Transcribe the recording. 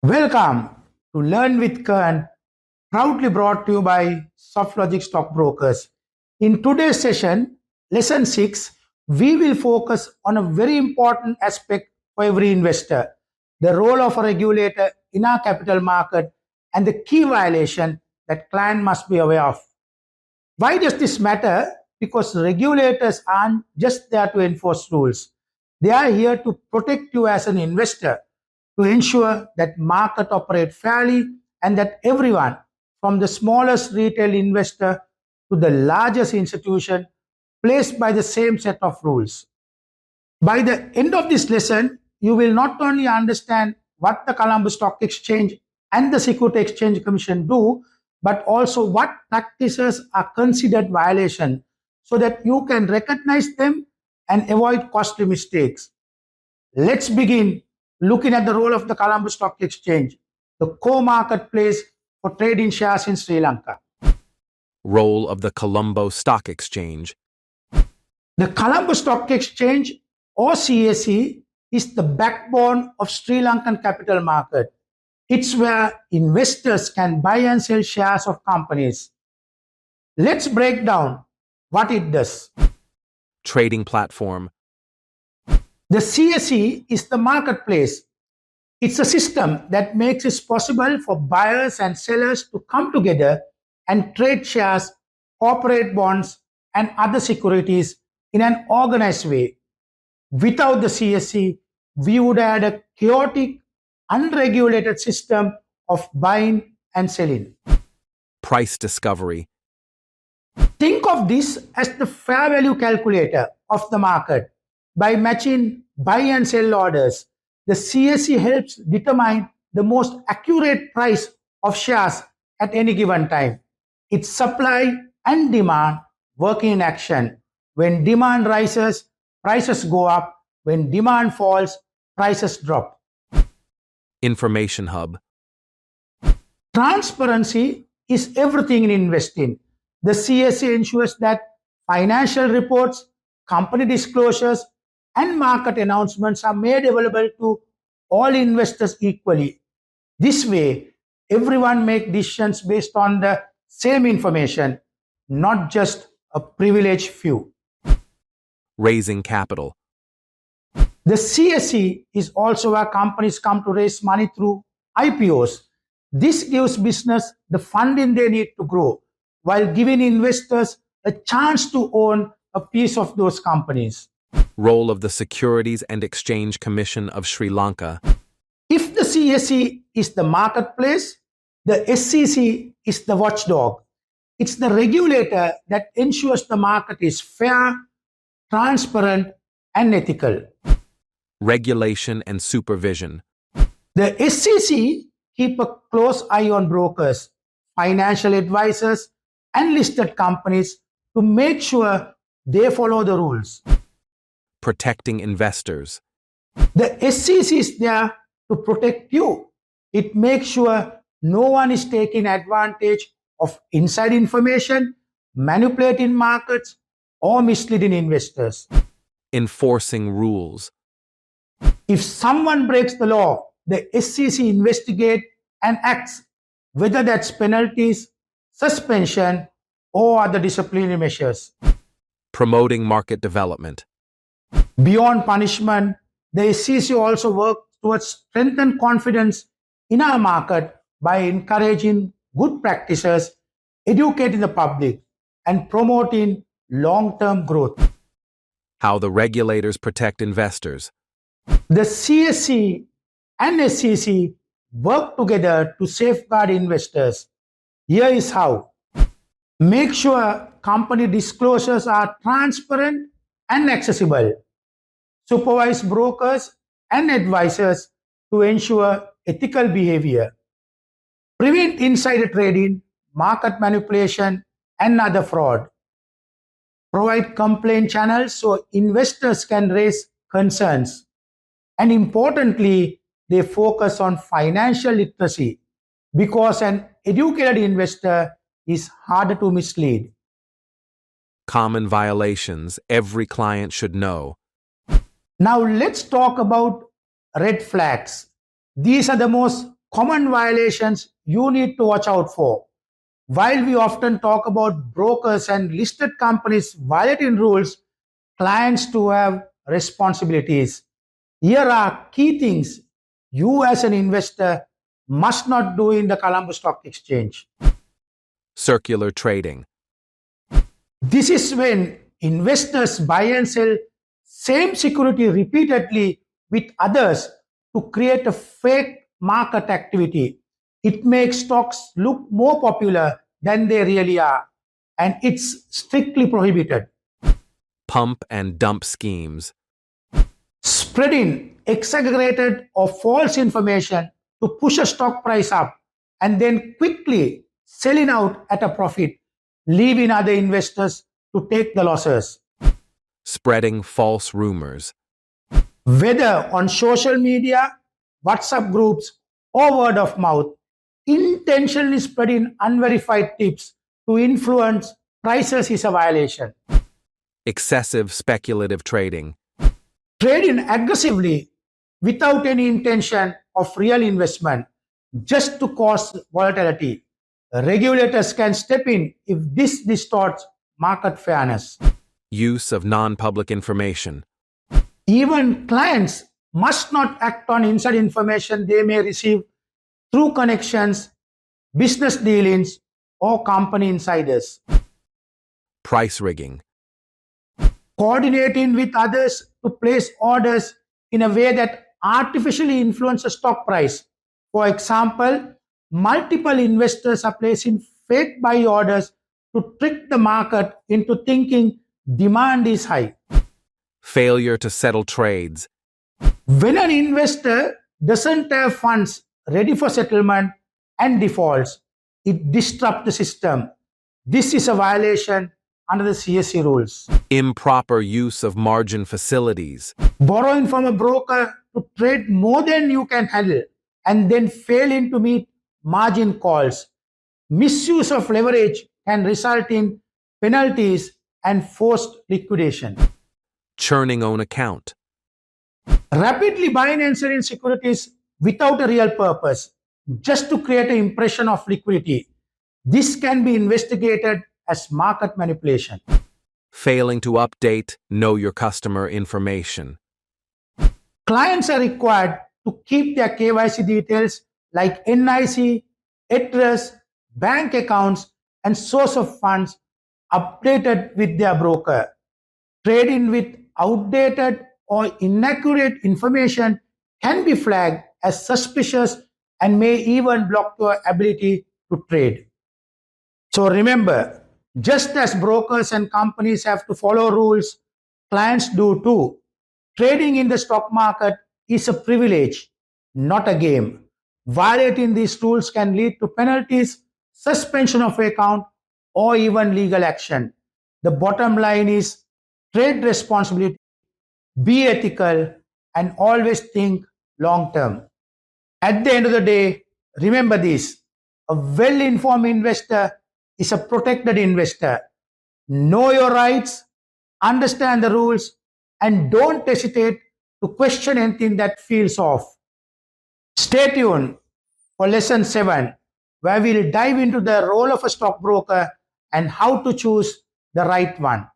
Welcome to Learn with Karn, proudly brought to you by Softlogic Stockbrokers. In today's session, lesson 6, we will focus on a very important aspect for every investor, the role of a regulator in our capital market and the key violation that client must be aware of. Why does this matter? Because regulators aren't just there to enforce rules. They are here to protect you as an investor, to ensure that market operate fairly and that everyone, from the smallest retail investor to the largest institution, plays by the same set of rules. By the end of this lesson, you will not only understand what the Colombo Stock Exchange and the Securities and Exchange Commission do, but also what practices are considered violation so that you can recognize them and avoid costly mistakes. Let's begin looking at the role of the Colombo Stock Exchange, the core marketplace for trading shares in Sri Lanka. Role of the Colombo Stock Exchange. The Colombo Stock Exchange, or CSE, is the backbone of Sri Lankan capital market. It's where investors can buy and sell shares of companies. Let's break down what it does. Trading platform. The CSE is the marketplace. It's a system that makes it possible for buyers and sellers to come together and trade shares, corporate bonds, and other securities in an organized way. Without the CSE, we would have a chaotic, unregulated system of buying and selling. Price discovery. Think of this as the fair value calculator of the market. By matching buy and sell orders, the CSE helps determine the most accurate price of shares at any given time. It's supply and demand working in action. When demand rises, prices go up. When demand falls, prices drop. Information hub. Transparency is everything in investing. The CSE ensures that financial reports, company disclosures, and market announcements are made available to all investors equally. This way, everyone makes decisions based on the same information, not just a privileged few. Raising capital. The CSE is also where companies come to raise money through IPOs. This gives business the funding they need to grow, while giving investors a chance to own a piece of those companies. Role of the Securities and Exchange Commission of Sri Lanka. If the CSE is the marketplace, the SEC is the watchdog. It's the regulator that ensures the market is fair, transparent, and ethical. Regulation and supervision. The SEC keep a close eye on brokers, financial advisors, and listed companies to make sure they follow the rules. Protecting investors. The SEC is there to protect you. It makes sure no one is taking advantage of inside information, manipulating markets, or misleading investors. Enforcing rules. If someone breaks the law, the SEC investigates and acts, whether that's penalties, suspension, or other disciplinary measures. Promoting market development. Beyond punishment, the SEC also works towards strengthen confidence in our market by encouraging good practices, educating the public, and promoting long-term growth. How the regulators protect investors. The CSE and SEC work together to safeguard investors. Here is how. Make sure company disclosures are transparent and accessible. Supervise brokers and advisors to ensure ethical behavior. Prevent insider trading, market manipulation, and other fraud. Provide complaint channels so investors can raise concerns. And importantly, they focus on financial literacy because an educated investor is harder to mislead. Common violations every client should know. Now let's talk about red flags. These are the most common violations you need to watch out for. While we often talk about brokers and listed companies violating rules, clients too have responsibilities. Here are key things you as an investor must not do in the Colombo Stock Exchange. Circular trading. This is when investors buy and sell same security repeatedly with others to create a fake market activity. It makes stocks look more popular than they really are, and it's strictly prohibited. Pump and dump schemes. Spreading exaggerated or false information to push a stock price up and then quickly selling out at a profit, leaving other investors to take the losses. Spreading false rumors. Whether on social media, WhatsApp groups, or word of mouth, intentionally spreading unverified tips to influence prices is a violation. Excessive speculative trading. Trading aggressively without any intention of real investment just to cause volatility. Regulators can step in if this distorts market fairness. Use of non-public information. Even clients must not act on inside information they may receive through connections, business dealings, or company insiders. Price rigging. Coordinating with others to place orders in a way that artificially influences stock price. For example, multiple investors are placing fake buy orders to trick the market into thinking demand is high. Failure to settle trades. When an investor doesn't have funds ready for settlement and defaults, it disrupts the system. This is a violation under the CSE rules. Improper use of margin facilities. Borrowing from a broker to trade more than you can handle and then failing to meet margin calls. Misuse of leverage can result in penalties and forced liquidation. Churning own account. Rapidly buying and selling securities without a real purpose, just to create an impression of liquidity. This can be investigated as market manipulation. Failing to update know your customer information. Clients are required to keep their KYC details like NIC, address, bank accounts, and source of funds updated with their broker. Trading with outdated or inaccurate information can be flagged as suspicious and may even block your ability to trade. So remember, just as brokers and companies have to follow rules, clients do too. Trading in the stock market is a privilege, not a game. Violating these rules can lead to penalties, suspension of account, or even legal action. The bottom line is trade responsibly, be ethical, and always think long term. At the end of the day, remember this: a well-informed investor is a protected investor. Know your rights, understand the rules, and don't hesitate to question anything that feels off. Stay tuned for lesson 7, where we'll dive into the role of a stockbroker and how to choose the right one.